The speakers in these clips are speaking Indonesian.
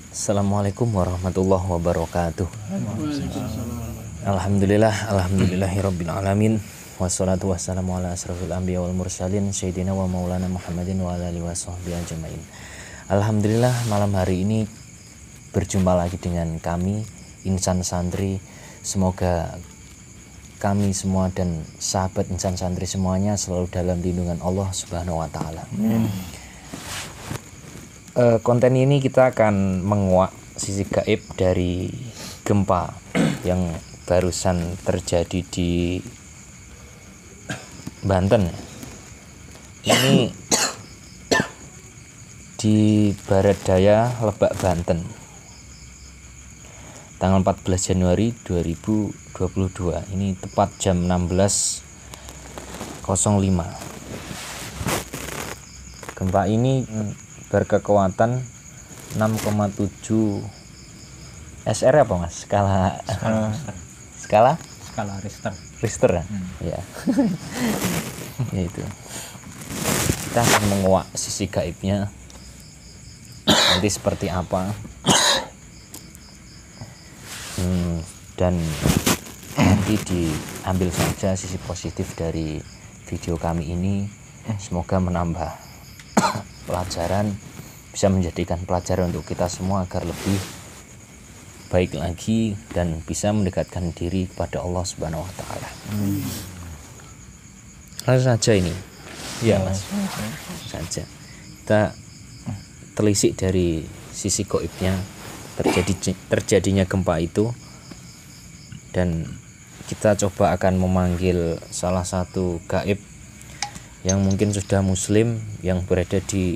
Assalamualaikum warahmatullahi wabarakatuh. Waalaikumsalam. Alhamdulillahirabbil alamin. Wassalatu wassalamu ala asrofil anbiya wal mursalin sayyidina wa maulana Muhammadin wa ala alihi washabbihi ajmain. Alhamdulillah, malam hari ini berjumpa lagi dengan kami Insan Santri. Semoga kami semua dan sahabat Insan Santri semuanya selalu dalam lindungan Allah Subhanahu wa taala. Konten ini kita akan menguak sisi gaib dari gempa yang barusan terjadi di Banten. Ini di barat daya Lebak, Banten, tanggal 14 Januari 2022. Ini tepat jam 16.05. Gempa ini berkekuatan 6,7 SR apa mas? Skala Richter ya? Ya. Ya itu. Kita akan menguak sisi gaibnya nanti seperti apa. Dan nanti diambil saja sisi positif dari video kami ini. Semoga menambah pelajaran, bisa menjadikan pelajaran untuk kita semua agar lebih baik lagi dan bisa mendekatkan diri kepada Allah Subhanahu wa taala. Langsung saja ini. Ya, Mas. Saja. Kita telisik dari sisi gaibnya terjadinya gempa itu, dan kita coba akan memanggil salah satu gaib yang mungkin sudah muslim yang berada di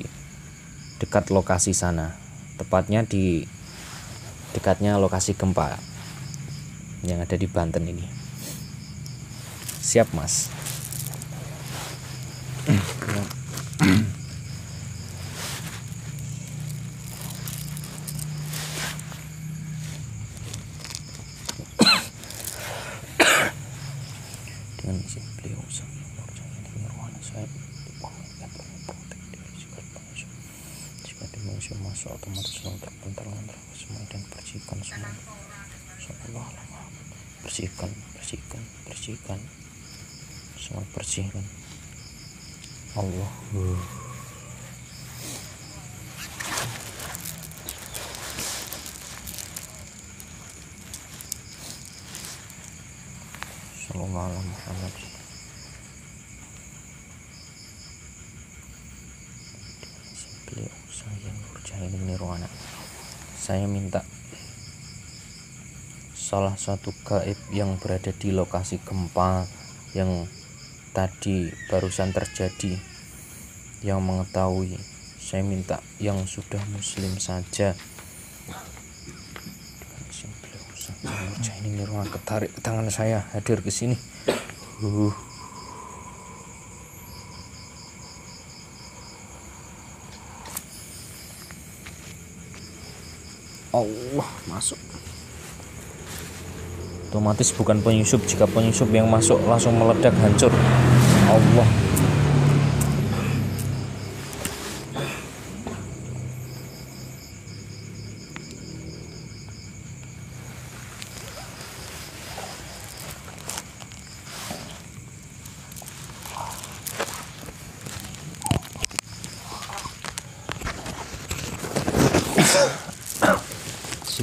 dekat lokasi sana, tepatnya di dekatnya lokasi gempa yang ada di Banten ini. Siap mas? Dengan izin beliau masuk otomatis terpental semua dan bersihkan semua. Bersihkan semua, bersihkan Allah. Sallallahu alaihi Muhammad. Saya minta salah satu gaib yang berada di lokasi gempa yang tadi barusan terjadi, yang mengetahui, saya minta yang sudah muslim saja. Ini ruang ketarik tangan saya hadir ke sini. Allah masuk. Otomatis bukan penyusup. Jika penyusup yang masuk langsung meledak, hancur. Allah.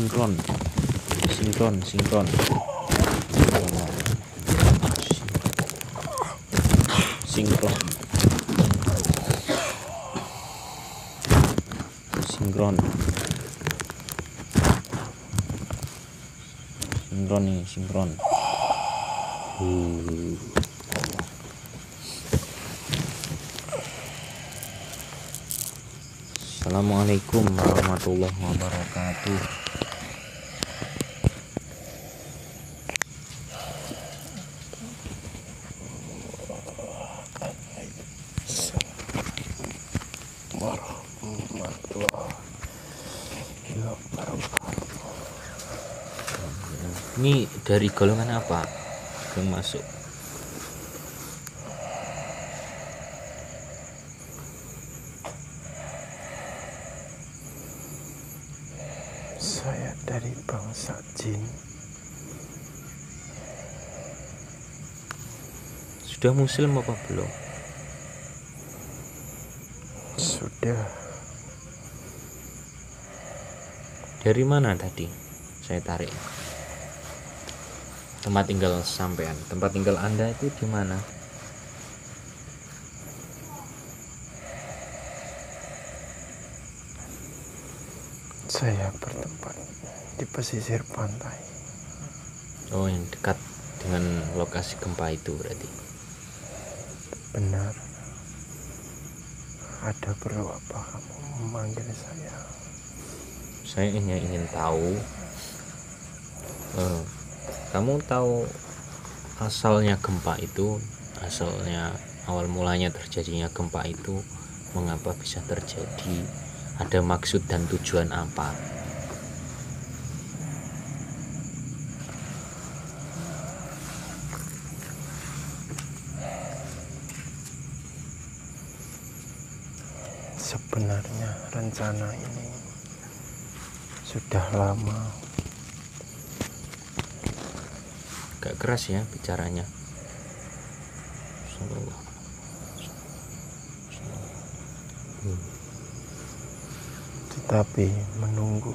Sinkron Assalamualaikum warahmatullahi wabarakatuh. Ini dari golongan apa yang masuk? Saya dari bangsa jin. Sudah muslim apa belum? Sudah. Dari mana tadi? Saya tarik. Tempat tinggal sampean. Tempat tinggal Anda itu di mana? Saya bertempat di pesisir pantai. Oh, yang dekat dengan lokasi gempa itu berarti. Benar. Ada perlu apa kamu memanggil saya? Saya hanya ingin tahu, kamu tahu asalnya gempa itu, asalnya awal mulanya terjadinya gempa itu, mengapa bisa terjadi, ada maksud dan tujuan apa? Sebenarnya rencana ini sudah lama. Gak keras ya bicaranya. Tetapi menunggu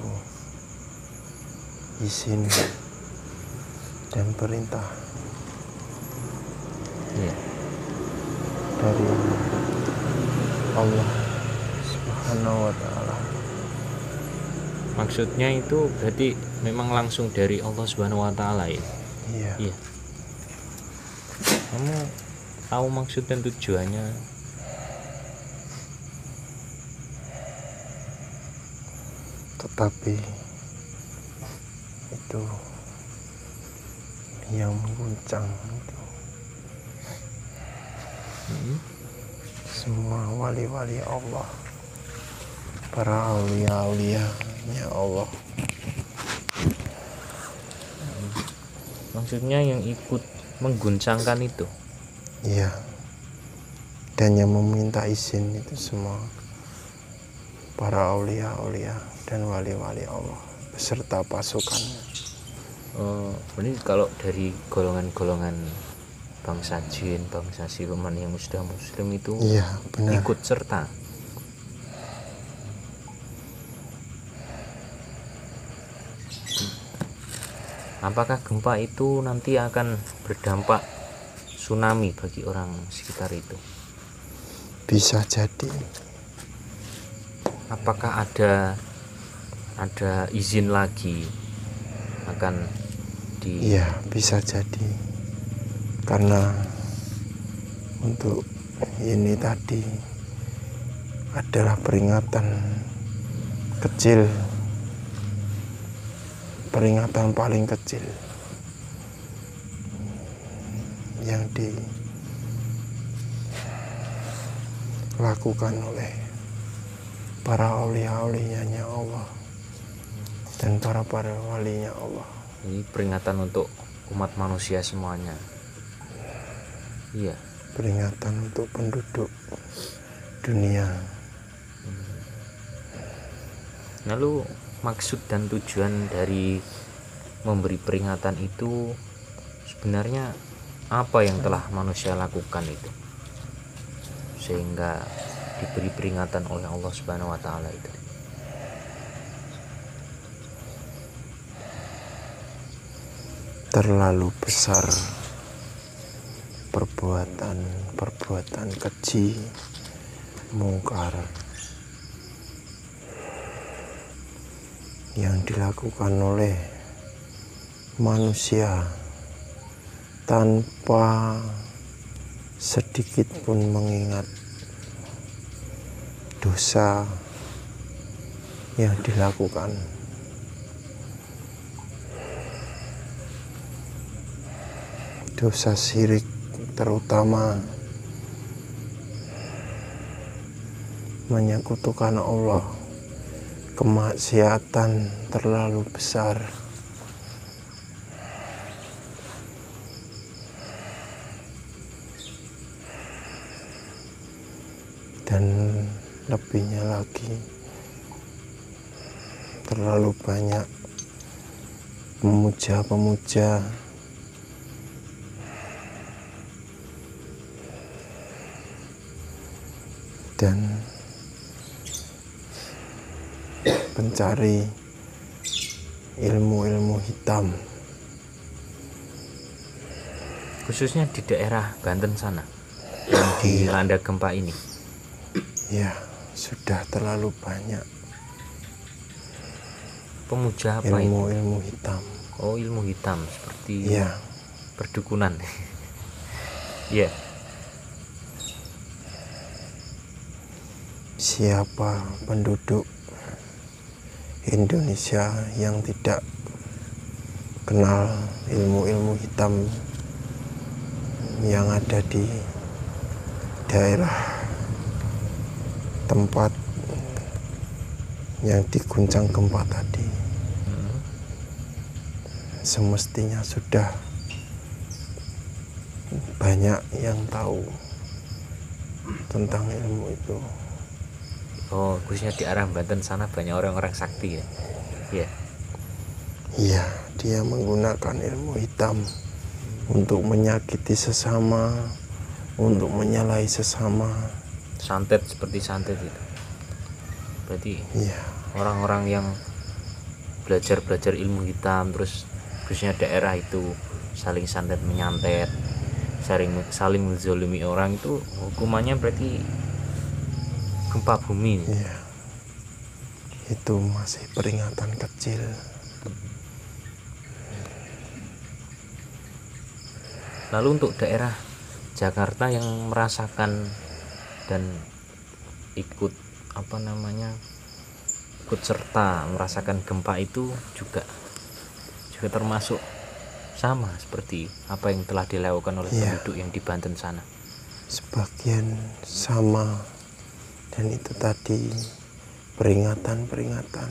izin dan perintah dari Allah Subhanahu wa ta'ala. Maksudnya itu berarti memang langsung dari Allah Subhanahu wa ta'ala ya? Iya. Kamu tahu maksud dan tujuannya? Tetapi itu yang mengguncang itu semua wali-wali Allah, para aulia-aulianya Allah. Maksudnya yang ikut mengguncangkan itu? Iya. Dan yang meminta izin itu semua para aulia-aulia dan wali-wali Allah beserta pasukannya. Ini kalau dari golongan-golongan bangsa jin, bangsa siluman yang sudah muslim itu Iya, benar. ikut serta. Apakah gempa itu nanti akan berdampak tsunami bagi orang sekitar itu? Bisa jadi. Apakah ada izin lagi akan di? Iya, bisa jadi. Karena untuk ini tadi adalah peringatan kecil, peringatan paling kecil yang dilakukan oleh para aulia-aulianya Allah dan para walinya Allah. Ini peringatan untuk umat manusia semuanya. Iya. Peringatan untuk penduduk dunia. Lalu maksud dan tujuan dari memberi peringatan itu sebenarnya apa yang telah manusia lakukan itu sehingga diberi peringatan oleh Allah Subhanahu wa ta'ala itu? Terlalu besar perbuatan keji, mungkar yang dilakukan oleh manusia tanpa sedikit pun mengingat dosa yang dilakukan. Dosa syirik terutama menyekutukan Allah, kemaksiatan terlalu besar. Dan lebihnya lagi terlalu banyak pemuja-pemuja dan pencari ilmu-ilmu hitam, khususnya di daerah Banten sana yang dilanda gempa ini. ya sudah terlalu banyak Pemuja apa itu? ilmu-ilmu hitam. Oh, ilmu hitam seperti Ya, perdukunan. Ya, siapa penduduk Indonesia yang tidak kenal ilmu-ilmu hitam yang ada di daerah tempat yang diguncang gempa tadi? Semestinya sudah banyak yang tahu tentang ilmu itu. oh, khususnya di arah Banten sana banyak orang-orang sakti ya. Ya, Iya, dia menggunakan ilmu hitam untuk menyakiti sesama, untuk menyalahi sesama. santet seperti santet itu. Berarti Iya, orang-orang yang belajar ilmu hitam terus khususnya daerah itu saling santet menyantet, saling menzolimi orang, itu hukumannya berarti gempa bumi. iya. Itu masih peringatan kecil. Lalu untuk daerah Jakarta yang merasakan dan ikut ikut serta merasakan gempa itu juga termasuk sama seperti apa yang telah dilakukan oleh Iya. penduduk yang di Banten sana. Sebagian sama, dan itu tadi peringatan-peringatan.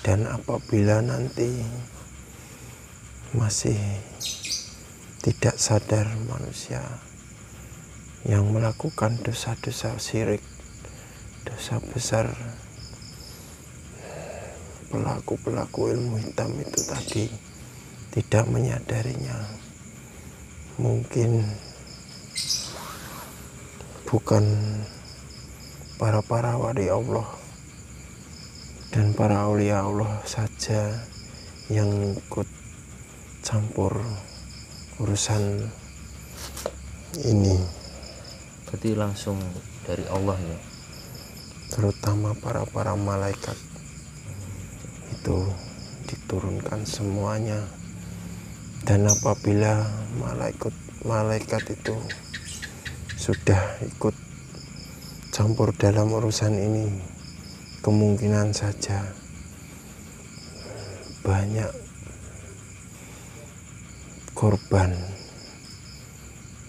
Dan apabila nanti masih tidak sadar manusia yang melakukan dosa-dosa syirik, dosa besar, pelaku-pelaku ilmu hitam itu tadi tidak menyadarinya, mungkin bukan para wali Allah dan para aulia Allah saja yang ikut campur urusan ini, Berarti langsung dari Allah ya. terutama para malaikat itu diturunkan semuanya. Dan apabila malaikat itu sudah ikut campur dalam urusan ini, kemungkinan saja banyak korban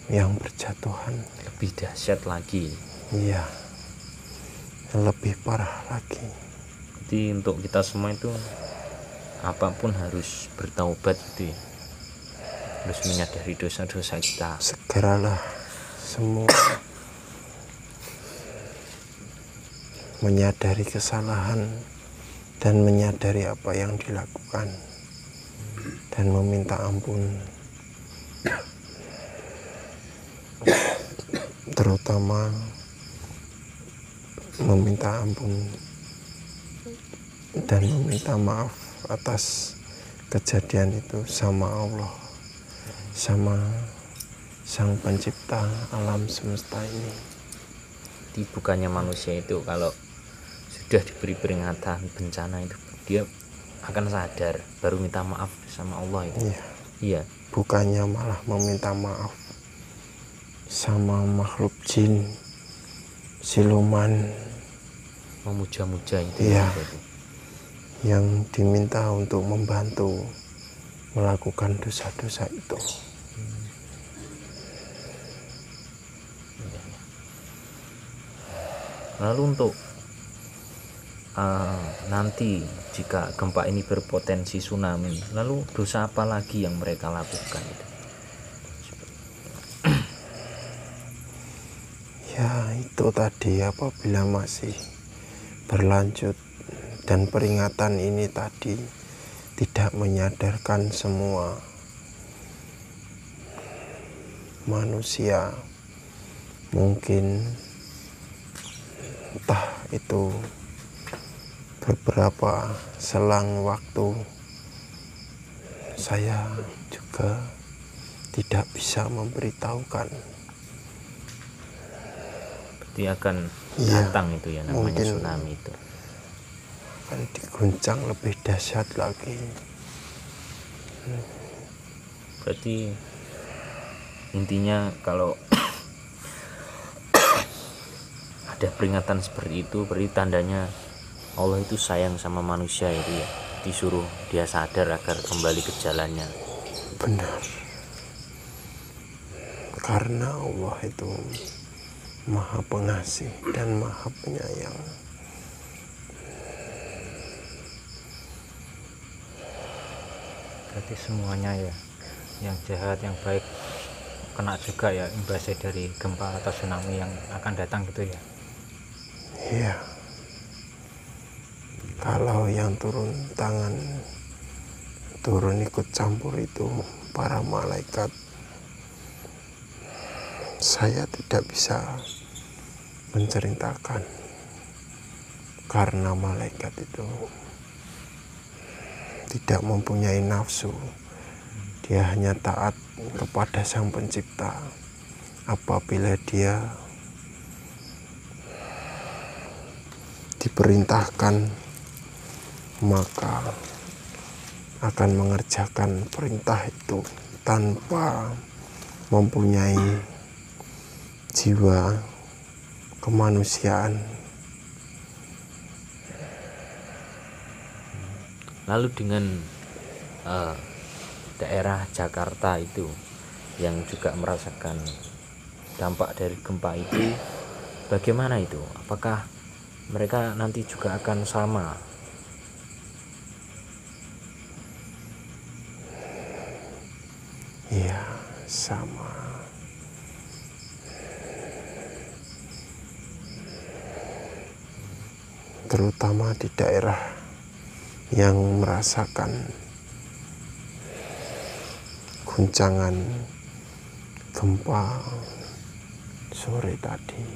yang berjatuhan. Lebih dahsyat lagi. Iya, lebih parah lagi. Jadi untuk kita semua itu apapun harus bertaubat gitu ya. Harus menyadari dosa-dosa kita. Segeralah semua menyadari kesalahan dan menyadari apa yang dilakukan dan meminta ampun, terutama meminta ampun dan meminta maaf atas kejadian itu sama Allah, sama Sang Pencipta alam semesta ini. Jadi bukannya manusia itu kalau sudah diberi peringatan bencana itu dia akan sadar baru minta maaf sama Allah itu. Iya, Iya. bukannya malah meminta maaf sama makhluk jin, siluman, Memuja-muja itu. Iya. Berarti. yang diminta untuk membantu melakukan dosa-dosa itu. Lalu untuk nanti jika gempa ini berpotensi tsunami, lalu dosa apa lagi yang mereka lakukan itu? Ya itu tadi, apabila masih berlanjut Dan peringatan ini tadi tidak menyadarkan semua manusia. Mungkin entah itu beberapa selang waktu saya juga tidak bisa memberitahukan. Berarti akan Iya, datang itu ya namanya mungkin tsunami itu. akan diguncang lebih dahsyat lagi. Berarti intinya kalau ada peringatan seperti itu berarti tandanya Allah itu sayang sama manusia itu ya, disuruh dia sadar agar kembali ke jalannya. Benar. Karena Allah itu Maha Pengasih dan Maha Penyayang. Berarti semuanya ya, yang jahat yang baik kena juga ya imbasnya dari gempa atau tsunami yang akan datang gitu ya. Iya. Kalau yang turun ikut campur itu para malaikat, saya tidak bisa menceritakan karena malaikat itu tidak mempunyai nafsu. Dia hanya taat kepada Sang Pencipta. Apabila dia diperintahkan, maka akan mengerjakan perintah itu tanpa mempunyai jiwa kemanusiaan. Lalu dengan daerah Jakarta itu yang juga merasakan dampak dari gempa itu, bagaimana itu? Apakah mereka nanti juga akan sama? Iya, sama. Terutama di daerah yang merasakan guncangan gempa sore tadi.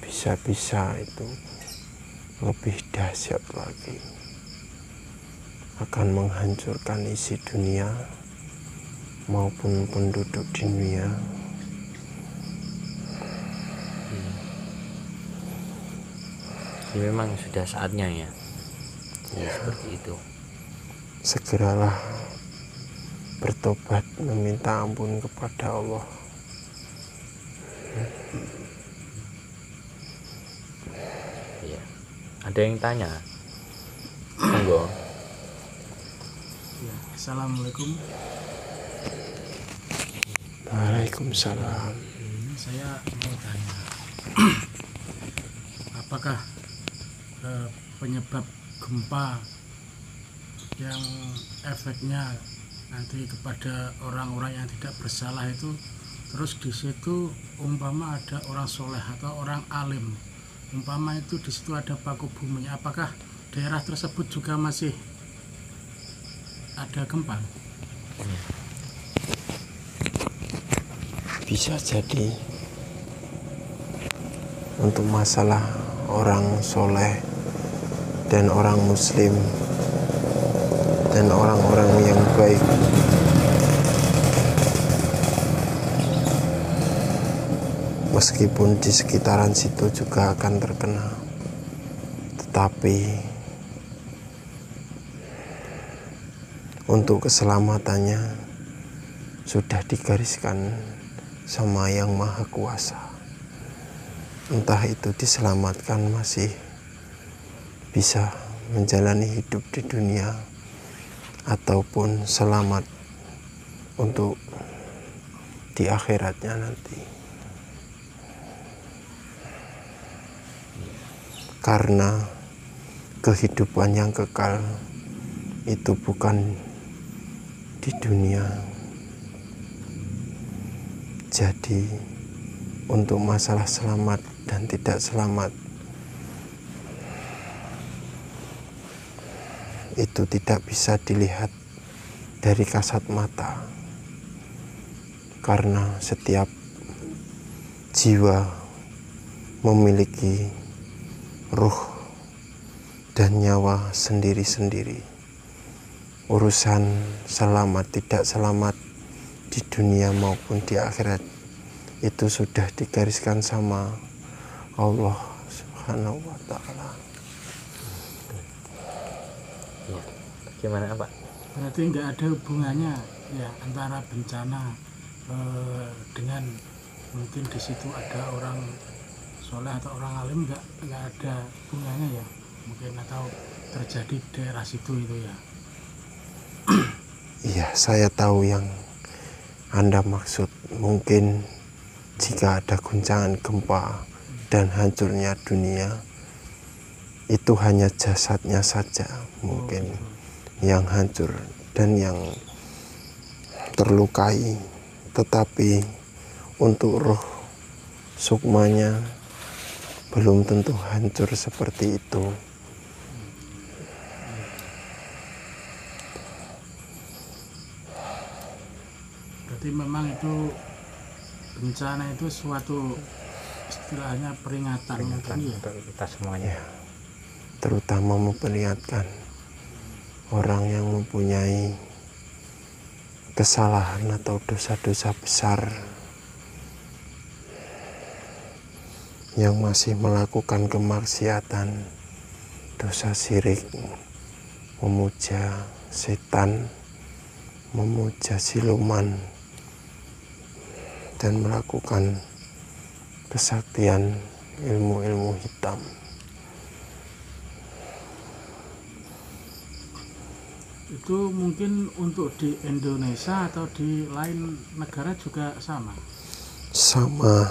Bisa-bisa itu lebih dahsyat lagi, akan menghancurkan isi dunia maupun penduduk di dunia. Jadi memang sudah saatnya ya, seperti itu. Segeralah bertobat, meminta ampun kepada Allah. Iya. Ada yang tanya? Monggo. Ya, Assalamualaikum. Waalaikumsalam. Ini saya mau tanya, apakah penyebab gempa yang efeknya nanti kepada orang-orang yang tidak bersalah itu, terus di situ umpama ada orang soleh atau orang alim, umpama itu di situ ada paku buminya, apakah daerah tersebut juga masih ada gempa? Bisa jadi untuk masalah orang soleh dan orang muslim dan orang-orang yang baik, meskipun di sekitaran situ juga akan terkena, tetapi untuk keselamatannya sudah digariskan sama Yang Maha Kuasa. Entah itu diselamatkan masih bisa menjalani hidup di dunia, ataupun selamat untuk di akhiratnya nanti. Karena kehidupan yang kekal itu bukan di dunia. Jadi untuk masalah selamat dan tidak selamat itu tidak bisa dilihat dari kasat mata, karena setiap jiwa memiliki ruh dan nyawa sendiri-sendiri. Urusan selamat tidak selamat di dunia maupun di akhirat itu sudah digariskan sama Allah Subhanahu wa Ta'ala. Ya, gimana Pak? Berarti nggak ada hubungannya ya antara bencana dengan mungkin di situ ada orang soleh atau orang alim, nggak ada hubungannya ya mungkin, atau terjadi di daerah situ itu ya. Iya, saya tahu yang Anda maksud. Mungkin jika ada guncangan gempa dan hancurnya dunia, itu hanya jasadnya saja mungkin yang hancur dan yang terlukai, tetapi untuk roh sukmanya belum tentu hancur seperti itu. Berarti memang itu bencana itu suatu istilahnya peringatan mungkin ya. untuk kita semuanya. Ya, terutama memperingatkan orang yang mempunyai kesalahan atau dosa-dosa besar, yang masih melakukan kemaksiatan, dosa syirik, memuja setan, memuja siluman, dan melakukan kesaktian ilmu-ilmu hitam. Itu mungkin untuk di Indonesia atau di lain negara juga sama? Sama.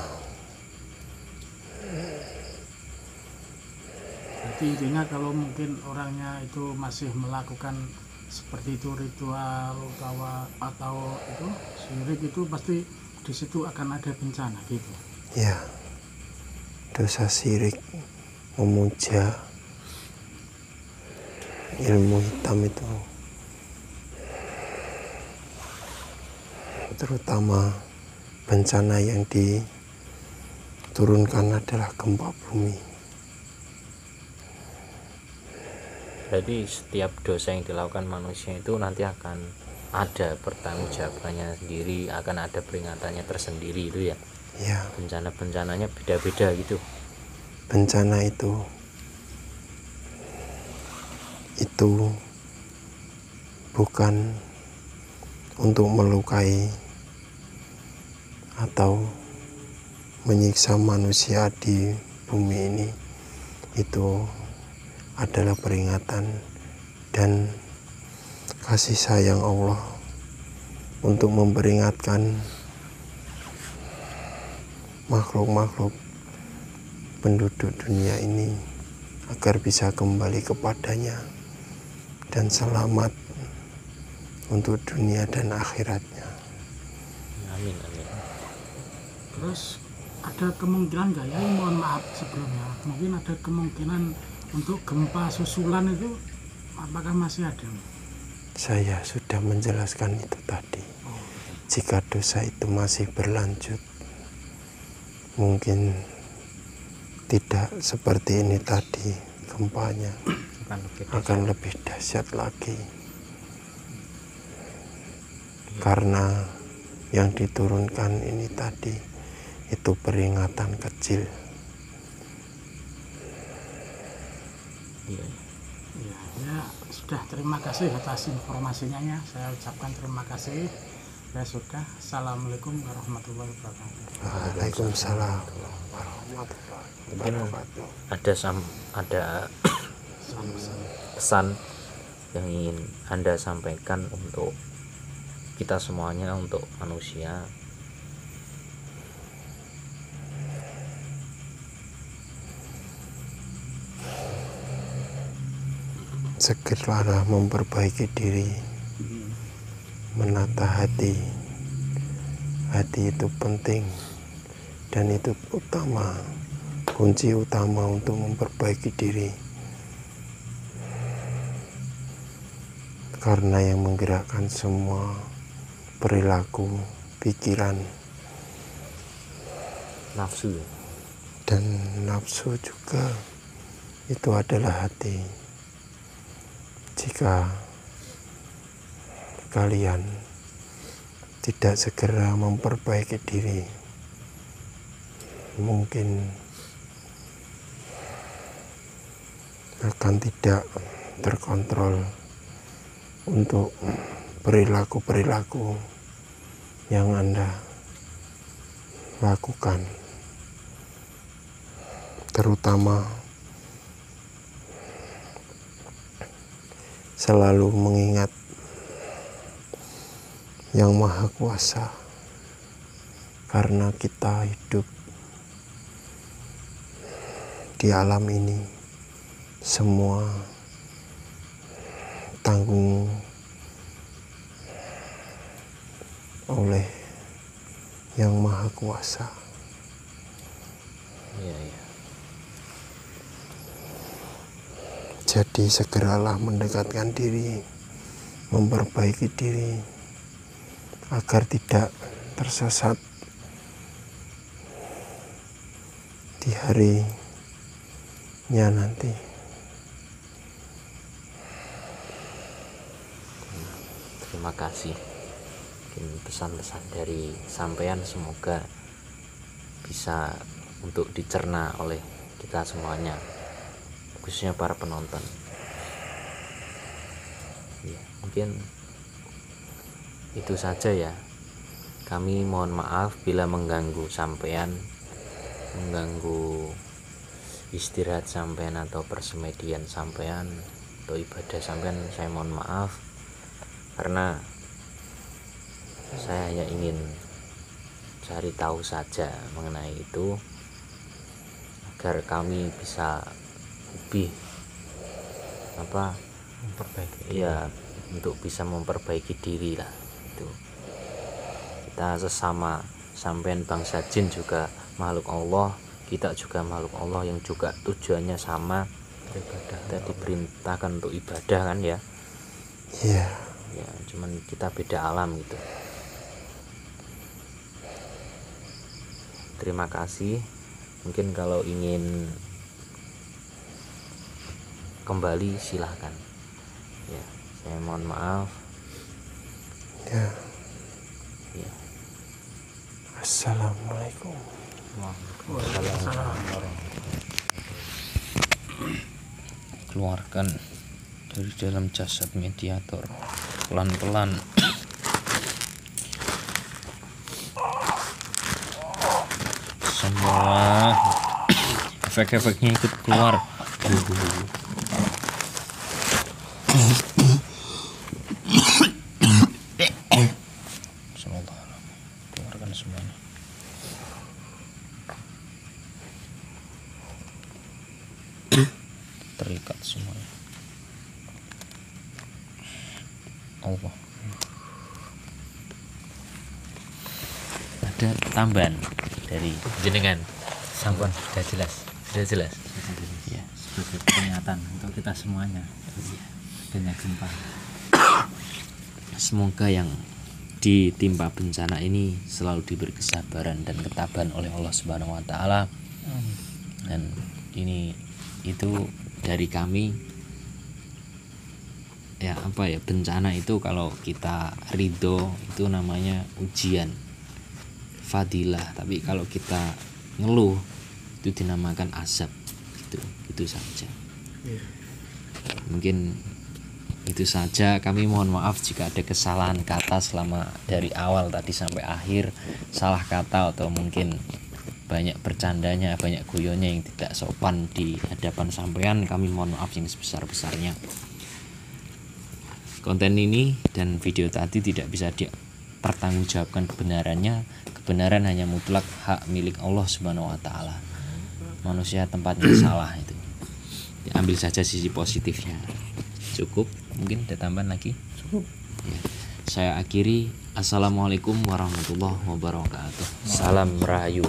Jadi intinya kalau mungkin orangnya itu masih melakukan seperti itu ritual atau itu syirik, itu pasti di situ akan ada bencana gitu. Ya, dosa syirik, memuja ilmu hitam itu, terutama bencana yang diturunkan adalah gempa bumi. Berarti setiap dosa yang dilakukan manusia itu nanti akan ada pertanggungjawabannya sendiri, akan ada peringatannya tersendiri itu ya. Ya, Bencana-bencananya beda-beda gitu. bencana itu bukan untuk melukai atau menyiksa manusia di bumi ini. Itu adalah peringatan dan kasih sayang Allah untuk memperingatkan makhluk-makhluk penduduk dunia ini agar bisa kembali kepadanya dan selamat untuk dunia dan akhiratnya. Amin, amin. Terus ada kemungkinan nggak ya, mohon maaf sebelumnya, mungkin ada kemungkinan untuk gempa susulan itu apakah masih ada? Saya sudah menjelaskan itu tadi. Jika dosa itu masih berlanjut, mungkin tidak seperti ini tadi, gempanya akan lebih dahsyat lagi, karena yang diturunkan ini tadi itu peringatan kecil. Ya, sudah, terima kasih atas informasinya ya. Saya ucapkan terima kasih. Ya sudah. Assalamualaikum warahmatullahi wabarakatuh. Waalaikumsalam warahmatullahi Mungkin wabarakatuh. ada pesan yang ingin Anda sampaikan untuk kita semuanya, untuk manusia. Segeralah memperbaiki diri, menata hati. Hati itu penting dan itu utama, kunci utama untuk memperbaiki diri. karena yang menggerakkan semua perilaku, pikiran, nafsu. dan nafsu juga itu adalah hati. Jika kalian tidak segera memperbaiki diri, mungkin akan tidak terkontrol untuk perilaku-perilaku yang Anda lakukan, terutama selalu mengingat Yang Maha Kuasa, karena kita hidup di alam ini semua tanggung oleh Yang Maha Kuasa. Iya, iya. Jadi segeralah mendekatkan diri, memperbaiki diri agar tidak tersesat di harinya nanti. Terima kasih. Mungkin pesan-pesan dari sampean semoga bisa untuk dicerna oleh kita semuanya, khususnya para penonton. Ya, mungkin itu saja ya. Kami mohon maaf bila mengganggu sampean, mengganggu istirahat sampean atau persemedian sampean atau ibadah sampean. Saya mohon maaf karena saya hanya ingin cari tahu saja mengenai itu agar kami bisa lebih memperbaiki. ya, untuk bisa memperbaiki diri lah. Itu kita sesama sampean bangsa jin juga makhluk Allah, kita juga makhluk Allah yang juga tujuannya sama, Beribadah. kita diperintahkan untuk ibadah kan ya. Iya. Ya, cuman kita beda alam gitu. Terima kasih. Mungkin kalau ingin kembali silahkan ya. Saya mohon maaf Ya. ya. Assalamualaikum. Keluarkan dari dalam jasad mediator pelan-pelan. Semua efek-efeknya ikut keluar. Keluarkan semuanya. Terikat semuanya. Allah. Ada tambahan dari jenengan? Sampun sudah jelas. Sudah jelas. Ya, sebagai peringatan untuk kita semuanya. Adanya gempa. Semoga yang ditimpa bencana ini selalu diberi kesabaran dan ketabahan oleh Allah Subhanahu wa taala. Dan ini itu dari kami ya, bencana itu kalau kita ridho itu namanya ujian, fadilah. Tapi kalau kita ngeluh itu dinamakan azab. Itu saja. Mungkin itu saja. Kami mohon maaf jika ada kesalahan kata selama dari awal tadi sampai akhir, salah kata atau mungkin banyak bercandanya, banyak guyonnya yang tidak sopan di hadapan sampean. Kami mohon maaf yang sebesar-besarnya. Konten ini dan video tadi tidak bisa dipertanggungjawabkan kebenarannya. Kebenaran hanya mutlak hak milik Allah Subhanahu wa taala. Manusia tempatnya salah itu. Ambil saja sisi positifnya. Cukup, mungkin ada tambahan lagi? Cukup. Ya. Saya akhiri. Assalamualaikum warahmatullahi wabarakatuh. Salam rahayu.